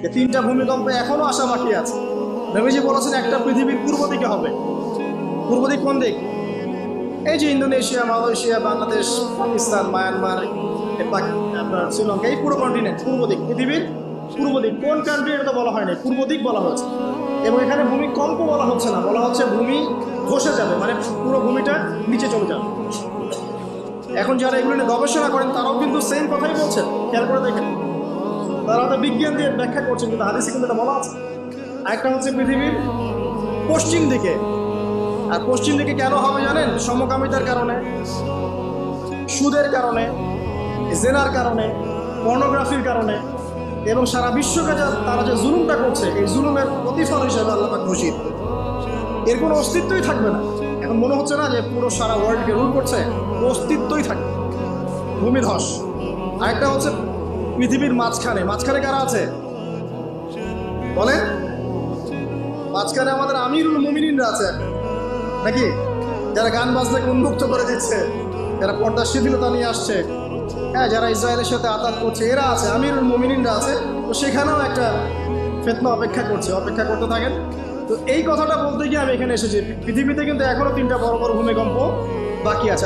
এই তিনটা ভূমিকম্প এখনো আসা বাকি আছে। নবীজি বলেছেন একটা পৃথিবীর পূর্ব দিকে হবে। পূর্ব দিক কোন দিক? এই যে Indonesia, Malaysia, Bangladesh, Pakistan, Myanmar, আপনার শ্রীলঙ্কা, এই পুরো কন্টিনেন্ট পূর্ব দিক, পৃথিবীর পূর্ব দিক। কোন কান্ট্রি এটা তো বলা হয়নি, পূর্ব দিক বলা হয়েছে। এবং এখানে ভূমিকম্প বলা হচ্ছে না, বলা হচ্ছে ভূমি ধসে যাবে, মানে পুরো ভূমিটা নিচে চলে যাবে। এখন যারা এগুলো নিয়ে গবেষণা করেন তারাও কিন্তু সেম কথাই বলছেন, খেয়াল করে দেখেন। তারা তো বিজ্ঞান দিয়ে ব্যাখ্যা করছেন, কিন্তু হাদিসে কিন্তু এটা বলা আছে। আরেকটা হচ্ছে পৃথিবীর পশ্চিম দিকে। আর পশ্চিম দিকে কেন হবে জানেন? সমকামিতার কারণে, সুদের কারণে, জেনার কারণে, পর্নোগ্রাফির কারণে, এবং সারা বিশ্বকে তারা যে জুলুমটা করছে, এই জুলুমের প্রতিফল হিসেবে আল্লাহ পাক ঘোষিত। এর কোনো অস্তিত্বই থাকবে না। এখন মনে হচ্ছে না যে পুরো সারা ওয়ার্ল্ডকে রুল করছে, অস্তিত্বই থাকবে। ভূমিধস। আরেকটা হচ্ছে পৃথিবীর মাঝখানে। মাঝখানে কারা আছে বলেন? মাঝখানে আমাদের আমিরুল মুমিনিনরা আছে নাকি? যারা গান বাজনাকে উন্মুক্ত করে দিচ্ছে, যারা পর্দার শিথিলতা নিয়ে আসছে, হ্যাঁ, যারা ইসরায়েলের সাথে আঘাত করছে, এরা আছে, আমিরুল মুমিনিনরা আছে। তো সেখানেও একটা ফিতনা অপেক্ষা করছে, অপেক্ষা করতে থাকেন। তো এই কথাটা বলতে গিয়ে আমি এখানে এসেছি। পৃথিবীতে কিন্তু এখনো তিনটা বড় বড় ভূমিকম্প বাকি আছে।